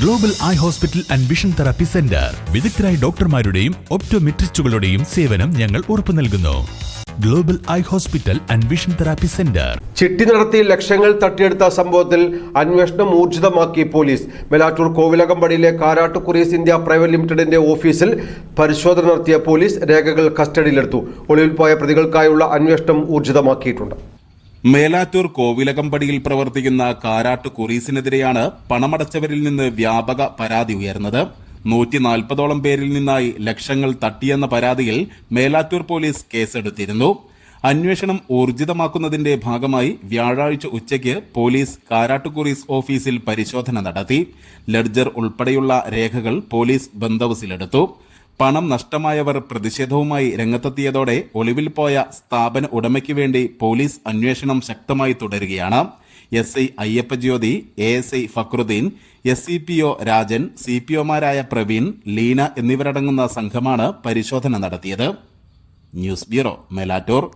Global eye hospital and vision therapy centre വിദഗ്ധരായ ഡോക്ടർമാരുടെയും ഒപ്റ്റോമെട്രിസ്റ്റുകളുടെയും സേവനം ഞങ്ങൾ ഉറപ്പു നൽകുന്നു. Global eye hospital and vision therapy centre. ചിട്ടി നടത്തി ലക്ഷങ്ങൾ തട്ടിയെടുത്ത സംഭവത്തിൽ അന്വേഷണം ഊർജിതമാക്കി പോലീസ്. മേലാറ്റൂർ കോവിലകമ്പടിയിലെ കാരാട്ട് കുറീസ് ഇന്ത്യ പ്രൈവറ്റ് ലിമിറ്റഡിന്റെ ഓഫീസിൽ പരിശോധന നടത്തിയ പോലീസ് രേഖകൾ കസ്റ്റഡിയിലെടുത്തു. ഒളിവിൽ പോയ പ്രതികൾക്കായുള്ള അന്വേഷണം ഊർജിതമാക്കിയിട്ടുണ്ട്. മേലാറ്റൂർ കോവിലകമ്പടിയിൽ പ്രവർത്തിക്കുന്ന കാരാട്ട് കുറീസിനെതിരെയാണ് പണമടച്ചവരിൽ നിന്ന് വ്യാപക പരാതി ഉയർന്നത്. 140ഓളം പേരിൽ നിന്നായി ലക്ഷങ്ങൾ തട്ടിയെന്ന പരാതിയിൽ മേലാറ്റൂർ പോലീസ് കേസെടുത്തിരുന്നു. അന്വേഷണം ഊർജിതമാക്കുന്നതിന്റെ ഭാഗമായി വ്യാഴാഴ്ച ഉച്ചയ്ക്ക് പോലീസ് കാരാട്ട് കുറീസ് ഓഫീസിൽ പരിശോധന നടത്തി. ലെഡ്ജർ ഉൾപ്പെടെയുള്ള രേഖകൾ പോലീസ് ബന്ദോബസ്തിലെടുത്തു. പണം നഷ്ടമായവർ പ്രതിഷേധവുമായി രംഗത്തെത്തിയതോടെ ഒളിവിൽ പോയ സ്ഥാപന ഉടമയ്ക്ക് വേണ്ടി പോലീസ് അന്വേഷണം ശക്തമായി തുടരുകയാണ്. SI Ayyappa Jyothi, ASI Fakhruddin, SCPO Rajan, CPOമാരായ Praveen, Leena എന്നിവരടങ്ങുന്ന സംഘമാണ് പരിശോധന നടത്തിയത്. News bureau, Melattur.